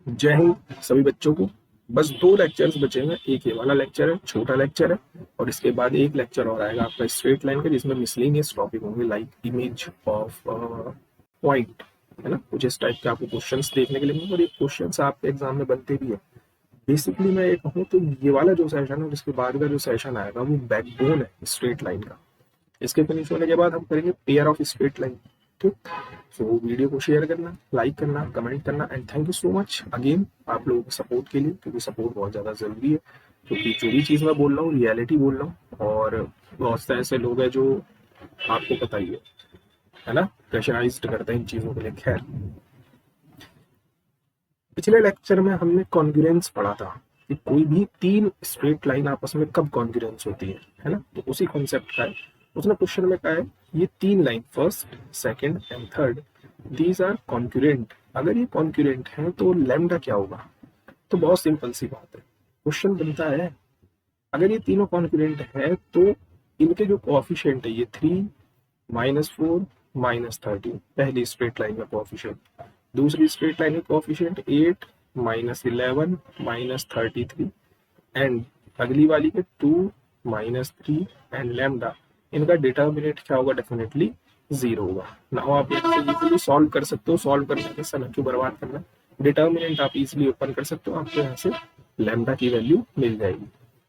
जय हिंद सभी बच्चों को। बस 2 लेक्चर्स बचे हैं। एक ये वाला लेक्चर है, छोटा लेक्चर है, और इसके बाद एक लेक्चर और आएगा आपका स्ट्रेट लाइन का, जिसमें मिसलेनियस टॉपिक होंगे लाइक इमेज ऑफ पॉइंट, है ना। कुछ इस टाइप के आपको क्वेश्चंस देखने के लिए मिलेंगे और ये क्वेश्चंस आपके एग्जाम में बनते भी है। बेसिकली मैं ये कहूँ तो ये वाला जो सेशन है और इसके बाद का जो सेशन आएगा वो बैकबोन है स्ट्रेट लाइन का। इसके फिनिश होने के बाद हम करेंगे पेयर ऑफ स्ट्रेट लाइन। ठीक। सो वीडियो को शेयर करना, लाइक करना, कमेंट करना, and thank you so much again आप लोगों के सपोर्ट के लिए, क्योंकि सपोर्ट बहुत ज़्यादा ज़रूरी है। क्योंकि जो भी चीज़ मैं बोल रहा हूँ रियलिटी बोल रहा हूँ, और बहुत से ऐसे लोग हैं जो आपको पता ही है ना, प्रेशराइज्ड करते हैं इन चीज़ों के लिए। खैर, पिछले लेक्चर में हमने कॉन्ग्रुएंस पढ़ा था कि कोई भी 3 स्ट्रेट लाइन आपस में कब कॉन्ग्रुएंस होती है ना। तो उसी कॉन्सेप्ट का है। उसने क्वेश्चन में कहा है ये 3 line first, second and third, these are concurrent. अगर ये कॉन्क्यूरेंट है तो लैम्डा क्या होगा? तो बहुत सिंपल सी बात है। क्वेश्चन बनता है अगर ये तीनों कॉन्क्यूरेंट है तो इनके जो कोएफिशिएंट है ये 3, -4, -13, पहली स्ट्रेट लाइन में कोएफिशिएंट। दूसरी स्ट्रेट लाइन में कोएफिशिएंट 8, -11, -33, एंड अगली वाली के 2, -3 एंड लैम्डा। इनका डिटर्मिनेंट क्या होगा? डेफिनेटली 0 होगा। नाउ आप इसको इजीली सॉल्व कर सकते हो। सॉल्व करने के समय क्यों बर्बाद करना? डिटर्मिनेंट आप इजीली ओपन कर सकते हो, आपको यहाँ से लैम्डा की वैल्यू मिल जाएगी,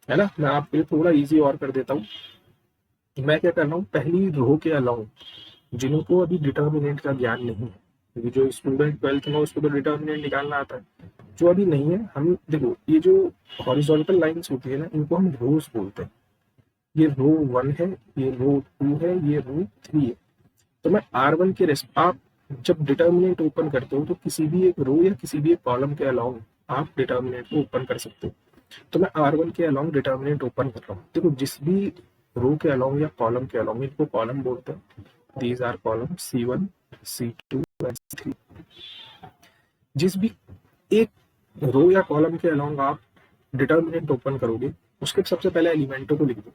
है ना। मैं आपके लिए थोड़ा इजी और कर देता हूँ। मैं क्या कर रहा हूँ, पहली रो के अलाउंग जिनको अभी डिटर्मिनेंट का ज्ञान नहीं है, क्योंकि जो स्टूडेंट 12th में उसको तो डिटर्मिनेंट निकालना आता है, जो अभी नहीं है, हम देखो ये जो हॉरिजॉन्टल लाइंस होती है ना, इनको हम रोज बोलते हैं। ये रो 1 है, ये रो 2 है, ये रो 3 है। तो मैं R1 के रेस्ट आप जब डिटर्मिनेंट ओपन करते हो तो किसी भी एक रो या किसी भी एक कॉलम के अलाउंग आप डिटर्मिनेंट को ओपन कर सकते हो। तो मैं R1 के अलाउंग डिटर्मिनेंट ओपन कर रहा हूँ। देखो जिस भी रो के अलाउंग या कॉलम के अलाउंग, इनको कॉलम बोलते हैं। These are column C1, C2 and C3। जिस भी एक रो या कॉलम के अलाउंग आप डिटर्मिनेंट ओपन करोगे, उसके सबसे पहले एलिमेंटों को लिख दो।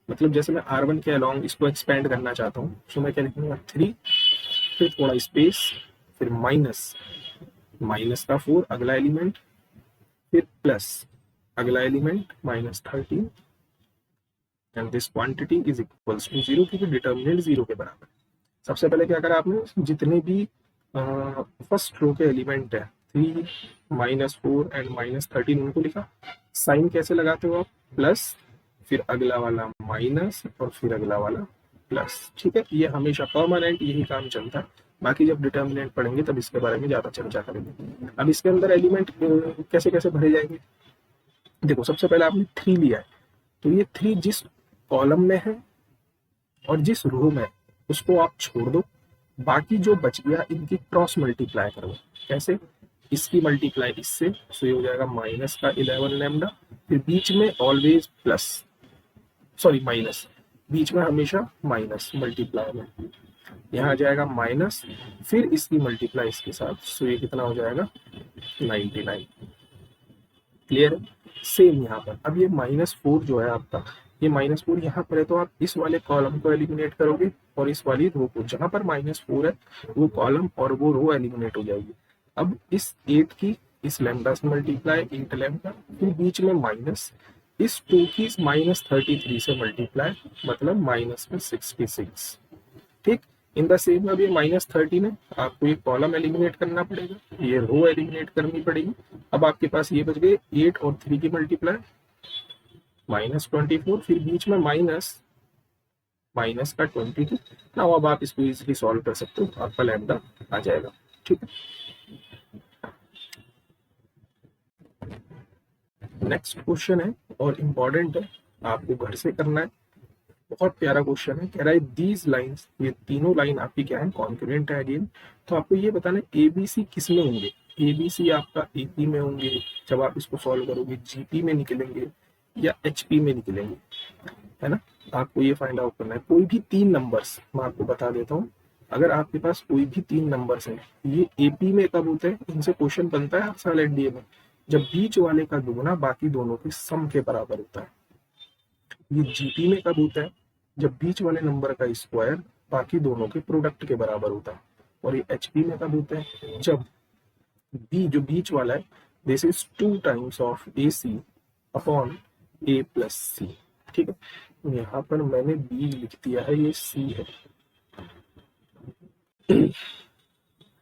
मतलब जैसे मैं R1 के अलाउंग इसको एक्सपेंड करना चाहता हूँ, तो मैं क्या लिखूंगा? 3, फिर थोड़ा स्पेस, फिर माइनस, माइनस का 4 अगला एलिमेंट, फिर प्लस अगला element -13, and this quantity is equals to 0, क्योंकि डिटर्मिनेंट 0 के बराबर। सबसे पहले क्या करा आपने? जितने भी फर्स्ट रो के एलिमेंट है 3, -4 एंड -13, उनको लिखा। साइन कैसे लगाते हो आप? प्लस, फिर अगला वाला माइनस, और फिर अगला वाला प्लस। ठीक है, ये हमेशा परमानेंट यही काम चलता है। बाकी जब डिटर्मिनेंट पढ़ेंगे तब इसके बारे में ज्यादा चर्चा करेंगे। अब इसके अंदर एलिमेंट कैसे कैसे भरे जाएंगे? देखो सबसे पहले आपने 3 लिया है, तो ये 3 जिस कॉलम में है और जिस रो में, उसको आप छोड़ दो। बाकी जो बच गया इनकी क्रॉस मल्टीप्लाई करो। कैसे? इसकी मल्टीप्लाई इससे, सो ये हो जाएगा माइनस का 11 लैम्डा, फिर बीच में ऑलवेज प्लस, सॉरी माइनस, बीच में हमेशा माइनस मल्टीप्लाई में, यहाँ आ जाएगा माइनस, फिर इसकी मल्टीप्लाई इसके साथ, सो ये कितना हो जाएगा? 99। क्लियर है? सेम यहाँ पर अब ये -4 जो है आपका, ये -4 यहाँ पर है, तो आप इस वाले कॉलम को एलिमिनेट करोगे और इस वाली रो को। जहां पर -4 है वो कॉलम और वो रो एलिमिनेट हो जाएगी। अब इस 8 की इस लैम्डा से मल्टीप्लाई, 8 लैम्डा, फिर बीच में माइनस, इस 2 की -33 से मल्टीप्लाई, मतलब -66। ठीक। इन द सेम अभी -13 है, आपको ये कॉलम एलिमिनेट करना पड़ेगा, ये रो एलिमिनेट करनी पड़ेगी। अब आपके पास ये बच गए 8 और 3 की मल्टीप्लाई, -24, फिर बीच में माइनस, माइनस का 22। ना अब आप इसको इजीली सॉल्व कर सकते हो, आपका लैम्डा आ जाएगा। ठीक है, नेक्स्ट क्वेश्चन है और इम्पोर्टेंट है, आपको घर से करना है। बहुत प्यारा क्वेश्चन है। कह रहा है दीज लाइंस, ये तीनों लाइन आपकी क्या है? कॉन्करेंट है अगेन। तो आपको ये बताना है एबीसी किस में होंगे। एबीसी आपका एपी में होंगे, जब आप इसको सॉल्व करोगे जीपी में निकलेंगे या एचपी में निकलेंगे, है ना। आपको ये फाइंड आउट करना है। कोई भी 3 नंबर्स मैं आपको बता देता हूँ, अगर आपके पास कोई भी 3 नंबर्स हैं, ये एपी में कब होते हैं? इनसे क्वेश्चन बनता है हर साल एनडीए में, जब बीच वाले का दुगना बाकी दोनों के सम के बराबर होता है। ये जीपी में कब होता है? जब बीच वाले नंबर का स्क्वायर बाकी दोनों के प्रोडक्ट के बराबर होता है। और ये एचपी में कब होता है? जब बी जो बीच वाला है, this is 2 times of A C upon A plus C. ठीक है, यहाँ पर मैंने बी लिख दिया है, ये सी है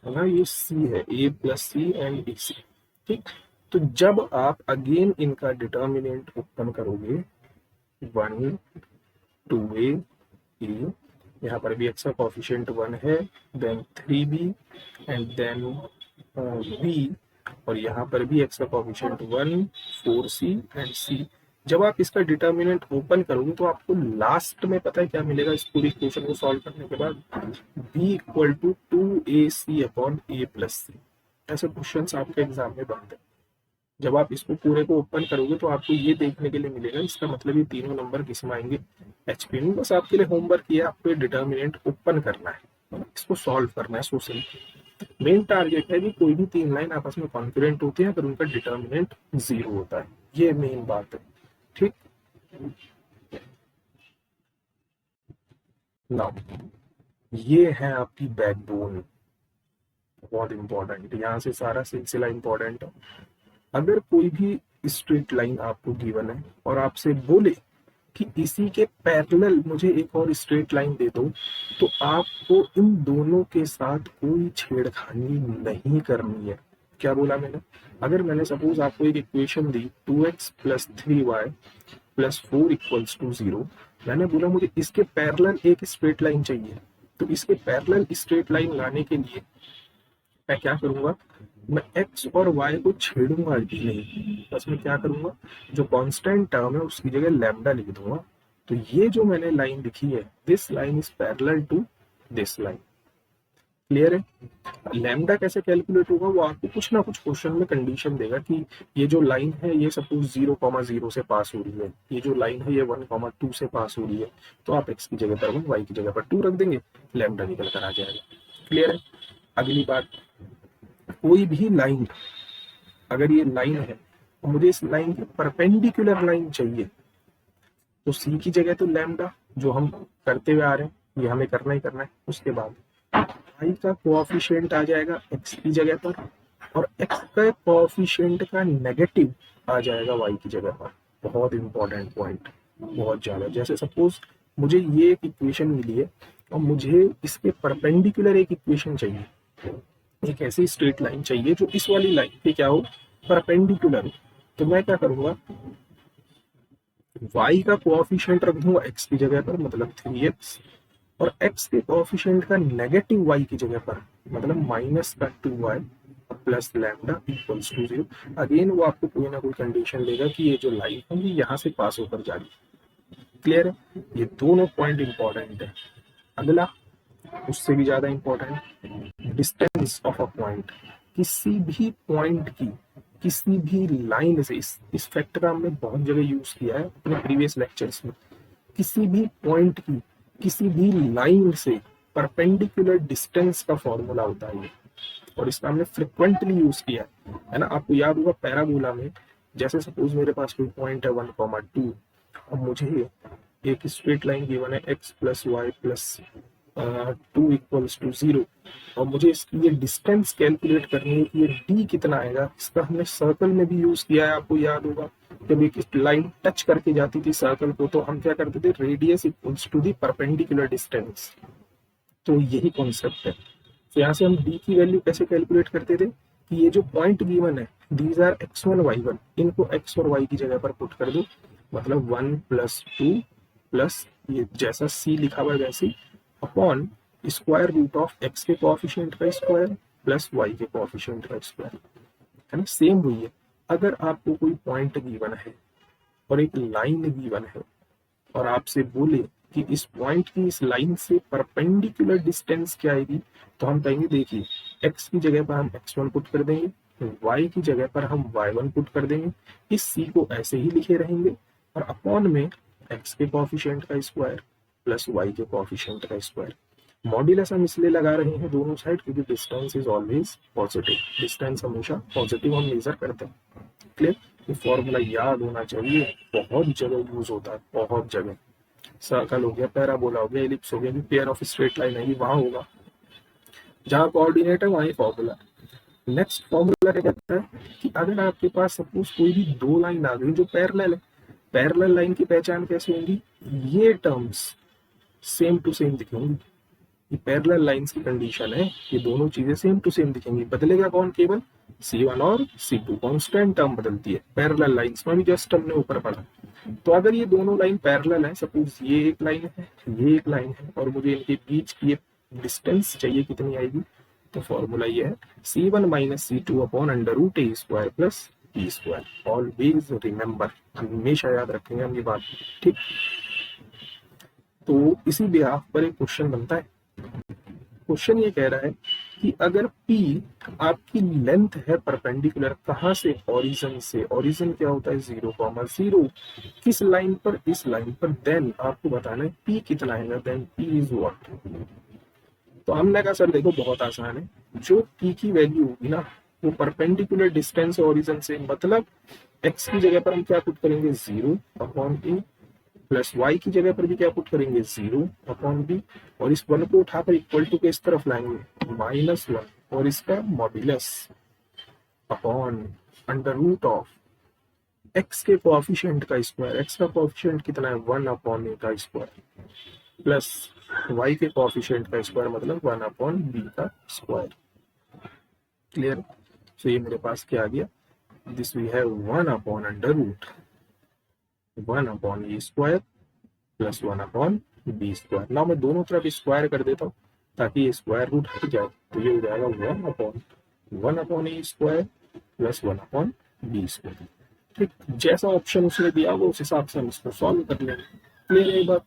ना, ये सी है, A plus C and B C. ठीक, तो जब आप अगेन इनका डिटर्मिनेंट ओपन करोगे, 1 2a ए, यहाँ पर भी एक्स का कॉफिशिएंट 1 है, then 3b and then b, और यहाँ पर भी एक्स का कॉफिशिएंट 1, 4c एंड c। जब आप इसका डिटर्मिनेंट ओपन करोगे तो आपको लास्ट में पता है क्या मिलेगा इस पूरी इक्वेशन को सॉल्व करने के बाद, b equal to 2ac upon a plus C. ऐसे क्वेश्चंस आपके एग्जाम में बनते हैं। जब आप इसको पूरे को ओपन करोगे तो आपको ये देखने के लिए मिलेगा, इसका मतलब ये तीनों नंबर किस में आएंगे, एचपी में। बस आपके लिए होमवर्क ये आपको ये डिटर्मिनेंट ओपन करना है, इसको सॉल्व करना है। सोशल मेन टारगेट है कि कोई भी तीन लाइन आपस में कॉन्करेंट होती है अगर उनका डिटर्मिनेंट 0 होता है, ये मेन बात है। ठीक, नाउ ये है आपकी बैकबोन, बहुत इंपॉर्टेंट, यहाँ से सारा सिलसिला इंपॉर्टेंट है। अगर कोई भी स्ट्रेट लाइन आपको गिवन है और आपसे बोले कि इसी के पैरेलल मुझे एक और स्ट्रेट लाइन दे दो, तो आपको इन दोनों के साथ कोई छेड़खानी नहीं करनी है। क्या बोला मैंने, अगर मैंने सपोज आपको एक इक्वेशन दी 2x plus 3y plus 4 equals to 0, मैंने बोला मुझे इसके पैरेलल एक स्ट्रेट लाइन चाहिए, तो इसके पैरेलल स्ट्रेट लाइन लाने के लिए मैं क्या करूंगा, मैं x और y को छेड़ूंगा ही नहीं, बस मैं क्या करूंगा, जो कांस्टेंट टर्म है उसकी जगह लैम्डा लिख दूंगा। तो ये जो मैंने लाइन लिखी है, this line is parallel to this line. Clear है, लैम्डा कैसे कैलकुलेट होगा, वो आपको कुछ ना कुछ क्वेश्चन में कंडीशन देगा कि ये जो लाइन है ये सपोज 0,0 से पास हो रही है, ये जो लाइन है ये 1,2 से पास हो रही है, तो आप x की जगह पर 1, y की जगह पर 2 रख देंगे, लैम्डा निकल कर आ जाएगा। क्लियर है, अगली बात, कोई भी लाइन, अगर ये लाइन है और मुझे इस लाइन के परपेंडिकुलर लाइन चाहिए, तो सी की जगह तो लैम्डा, जो हम करते हुए आ रहे हैं, ये हमें करना ही करना है। उसके बाद आई का कोएफिशिएंट आ जाएगा एक्स की जगह पर, और एक्स का कोएफिशिएंट का नेगेटिव आ जाएगा वाई की जगह पर। बहुत इंपॉर्टेंट पॉइंट, बहुत ज्यादा। जैसे सपोज मुझे ये एक इक्वेशन मिली है और मुझे इसके परपेंडिकुलर एक इक्वेशन चाहिए, एक ऐसी स्ट्रेट लाइन चाहिए जो इस वाली लाइन पे क्या हो, परपेंडिकुलर हो। तो मैं क्या करूंगा, y का कोएफिशिएंट रख दूंगा x की जगह पर, मतलब 3x, और x के कोएफिशिएंट का नेगेटिव y की जगह पर, मतलब माइनस का 2y plus lambda equals to 0। Again वो आपको कोई ना कोई कंडीशन देगा कि ये जो लाइन है ये यहाँ से पास होकर जा रही है। क्लियर है, ये दोनों पॉइंट इंपॉर्टेंट है। अगला उससे भी ज्यादा important, distance of a point. किसी भी पॉइंट की, किसी भी लाइन से, इस फैक्ट का हमने बहुत जगह यूज किया है अपने प्रीवियस लेक्चर्स में, किसी भी पॉइंट की किसी भी लाइन से परपेंडिकुलर डिस्टेंस का फॉर्मूला होता है ये, और इसका हमने फ्रिक्वेंटली यूज किया है ना। आपको याद होगा पैराबोला में, जैसे सपोज मेरे पास कोई पॉइंट है 1,2 और मुझे एक स्ट्रेट लाइन गिवन है x plus y plus 2 equals to 0, और मुझे इसकी ये डिस्टेंस कैलकुलेट करनी है कि ये d कितना आएगा। इसका हमने सर्कल में भी यूज किया है, आपको याद होगा जब एक लाइन टच करके जाती थी सर्कल को, तो हम क्या करते थे, radius equals to the perpendicular distance. तो यही कॉन्सेप्ट है। तो यहाँ से हम d की वैल्यू कैसे कैलकुलेट करते थे कि ये जो पॉइंट गिवन है, दीज आर x1 y1, इनको x और y की जगह पर पुट कर दो, मतलब 1 प्लस 2 प्लस ये जैसा c लिखा हुआ है वैसे, upon square root of x के कोएफिशिएंट का स्क्वायर प्लस y के कोएफिशिएंट का स्क्वायर, है ना। सेम वही है, अगर आपको कोई पॉइंट गिवन है और एक लाइन गिवन है और आपसे बोले कि इस पॉइंट की इस लाइन से परपेंडिकुलर डिस्टेंस क्या आएगी, तो हम कहेंगे देखिए x की जगह पर हम x1 पुट कर देंगे, y की जगह पर हम y1 पुट कर देंगे, इस c को ऐसे ही लिखे रहेंगे, और अपॉन में x के कोएफिशिएंट का स्क्वायर प्लस y के कोएफिशिएंट का स्क्वायर। मॉड्यूलस हम इसलिए लगा रहे हैं दोनों साइड क्योंकि distance is always positive, distance हमेशा पॉजिटिव हम मेजर करते हैं। क्लियर, ये फॉर्मूला याद होना चाहिए, बहुत जगह यूज होता है, बहुत जगह। सर्कल हो गया, पैराबोला हो गया, एलिप्स हो गया, पेयर ऑफ स्ट्रेट लाइन है, वहां होगा, जहां कोऑर्डिनेट है वहीं फॉर्मूला। नेक्स्ट फॉर्मूला क्या कहता है कि अगर आपके पास सपोज कोई भी दो लाइन आ गई जो पैरेलल है, पैरेलल लाइन की पहचान कैसे होगी, ये टर्म्स सेम टू सेम दिखेंगी। ये पैरेलल लाइंस की कंडीशन है, ये दोनों चीजें सेम टू सेम दिखेंगी। बदलेगा कौन, केवल C1 और C2, कांस्टेंट टर्म बदलती है पैरेलल लाइंस में भी, जस्ट हमने ऊपर पढ़ा। तो अगर ये दोनों लाइन पैरेलल है, सपोज ये एक लाइन है, ये एक लाइन है, और मुझे इनके बीच की ये डिस्टेंस चाहिए कितनी आएगी, तो फॉर्मूला ये है C1 minus C2 upon under root A square plus B square. Always remember, हमेशा याद रखेंगे हम ये बात, ठीक। तो इसी बिहाफ पर एक क्वेश्चन बनता है। क्वेश्चन ये कह रहा है कि अगर P आपकी लेंथ है परपेंडिकुलर, कहां से, ओरिजिन से। ओरिजिन क्या होता है, 0,0, किस लाइन पर, इस लाइन पर। देन आपको बताना है P कितना है, देन P इज व्हाट। तो हमने कहा सर देखो बहुत आसान है, जो P की वैल्यू होगी ना वो परपेंडिकुलर डिस्टेंस है ओरिजिन से, मतलब x की जगह पर हम क्या पुट करेंगे, 0 अपॉन ए, प्लस y की जगह पर भी क्या पुट करेंगे, 0 अपॉन बी, और इस 1 को उठाकर इक्वल टू के इस तरफ लाएंगे, -1, और इसका modulus upon under root of x के कोएफिशिएंट का स्क्वायर। x का कोएफिशिएंट कितना है, 1 अपॉन ए का स्क्वायर, प्लस y के कोएफिशिएंट का स्क्वायर मतलब 1 अपॉन बी का स्क्वायर। क्लियर। सो ये मेरे पास क्या आ गया, this we have 1 upon under root 1 upon A square plus 1 upon B square. ना मैं दोनों तरफ स्क्वायर कर देता हूँ ताकि ये स्क्वायर रूट हट जाए, तो ये हो जाएगा 1 upon A square plus 1 upon B square. ठीक, जैसा ऑप्शन उसने दिया वो उस हिसाब से हम इसको सॉल्व कर लेंगे। क्लियर है ये बात।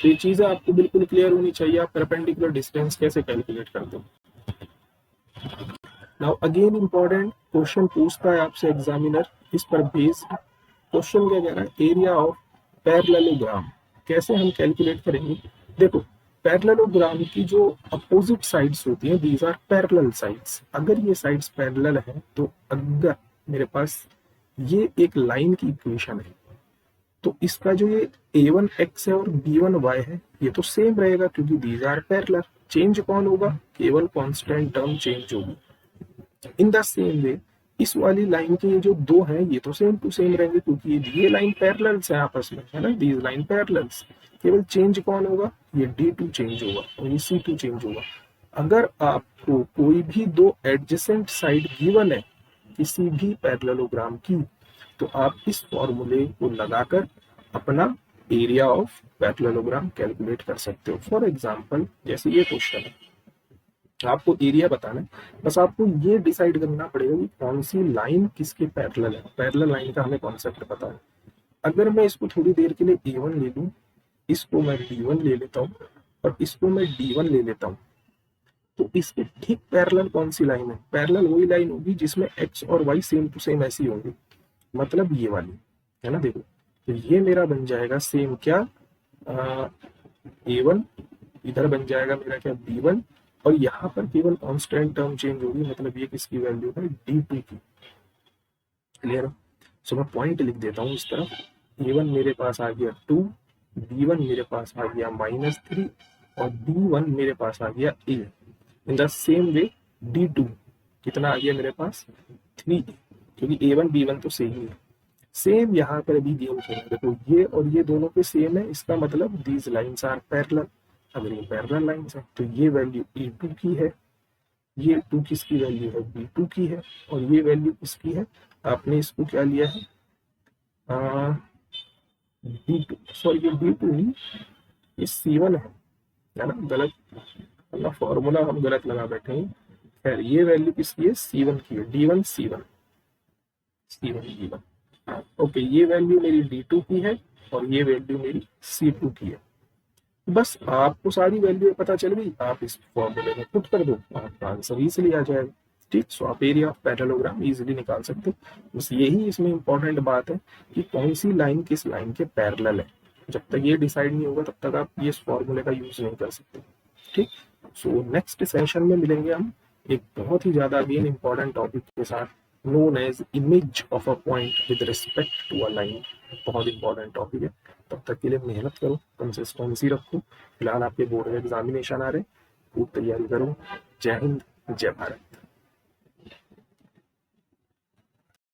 तो ये चीजें आपको बिल्कुल क्लियर होनी चाहिए, आप परपेंडिकुलर डिस्टेंस कैसे कैलकुलेट करते हो। नाउ अगेन इंपॉर्टेंट क्वेश्चन पूछता है आपसे एग्जामिनर, इस पर बेस्ड क्वेश्चन क्या कह रहा है, एरिया ऑफ पैरेललोग्राम कैसे हम कैलकुलेट करेंगे। देखो पैरेललोग्राम की जो अपोजिट साइड्स होती हैं, दीज आर पैरेलल साइड्स। अगर ये साइड्स पैरेलल हैं तो अगर मेरे पास ये एक लाइन की इक्वेशन है तो इसका जो ये a1x है और b1y है ये तो सेम रहेगा क्योंकि दीज आर पैरेलल। चेंज कौन होगा, केवल कांस्टेंट टर्म चेंज होगी। इन द सेम वे इस वाली लाइन के ये जो दो हैं ये तो सेम टू सेम रहेंगे क्योंकि ये लाइन पैरेलल्स है आपस में, है ना, दीज लाइन पैरेलल्स। केवल चेंज कौन होगा, ये d2 चेंज होगा और ये c2 चेंज होगा। अगर आपको कोई भी दो एडजेसेंट साइड गिवन है किसी भी पैरेललोग्राम की, तो आप इस फॉर्मूले को लगाकर अपना एरिया ऑफ पैरेललोग्राम कैलकुलेट कर सकते हो। फॉर एग्जांपल जैसे ये क्वेश्चन है, आपको एरिया बताना है, बस आपको ये डिसाइड करना पड़ेगा कि कौन सी लाइन किसके पैरेलल है। पैरेलल लाइन का हमें कॉन्सेप्ट पता है। अगर मैं इसको थोड़ी देर के लिए A1 ले लूं, इसको मैं D1 ले लेता हूँ और इसको मैं D1 ले लेता हूँ, तो इसके ठीक पैरेलल कौन सी लाइन है, पैरेलल वही लाइन होगी जिसमें x और y सेम टू सेम ऐसी होंगी, मतलब ये वाली, है ना। देखो तो ये मेरा बन जाएगा सेम क्या, A1, इधर बन जाएगा मेरा क्या B1, और यहाँ पर केवल कांस्टेंट टर्म चेंज होगी, मतलब ये किसकी वैल्यू है, D2 की। क्लियर। सो मैं पॉइंट लिख देता हूँ इस तरफ, A1 मेरे पास आ गया 2, B1 मेरे पास आ गया -3 और D1 मेरे पास आ गया A। In the same way D2 कितना आ गया मेरे पास, 3, क्योंकि A1 B1 तो सेम ही है। सेम यहाँ पर भी गेम खेल, देखो ये और ये दोनों पे सेम है, इसका मतलब दीज लाइंस आर पैरेलल। अगर ये पैरेलल लाइंस है तो ये वैल्यू A2 की है, ये 2 किसकी वैल्यू है, B2 की है, और ये वैल्यू किसकी है, आपने इसको क्या लिया है, B2, सॉरी ये B2 नहीं, ये C1 है ना, गलत अपना फॉर्मूला हम गलत लगा बैठे हैं। खैर ये वैल्यू किसकी है, C1 की है, D1 C1 D1। ओके, ये वैल्यू मेरी D2 की है और ये वैल्यू मेरी C2 की है। बस आपको सारी वैल्यू पता चल गई, आप इस फॉर्मूले में पुट कर दो, आपका आंसर इजीली आ जाएगा। ठीक, सो आप एरिया ऑफ पैरेललोग्राम इजीली निकाल सकते हो। बस यही इसमें इंपॉर्टेंट बात है कि कौन सी लाइन किस लाइन के पैरेलल है। जब तक ये डिसाइड नहीं होगा तब तक आप ये फॉर्मूले का यूज नहीं कर सकते। ठीक, सो नेक्स्ट सेशन में मिलेंगे हम एक बहुत ही ज्यादा अगेन इंपॉर्टेंट टॉपिक के साथ, known as image of a point with respect to a line। बहुत इंपॉर्टेंट टॉपिक है। तब तक के लिए मेहनत करो, कंसिस्टेंसी रखो। फिलहाल आपके बोर्ड में एग्जामिनेशन आ रहे, खूब तैयारी करो। जय हिंद, जय भारत।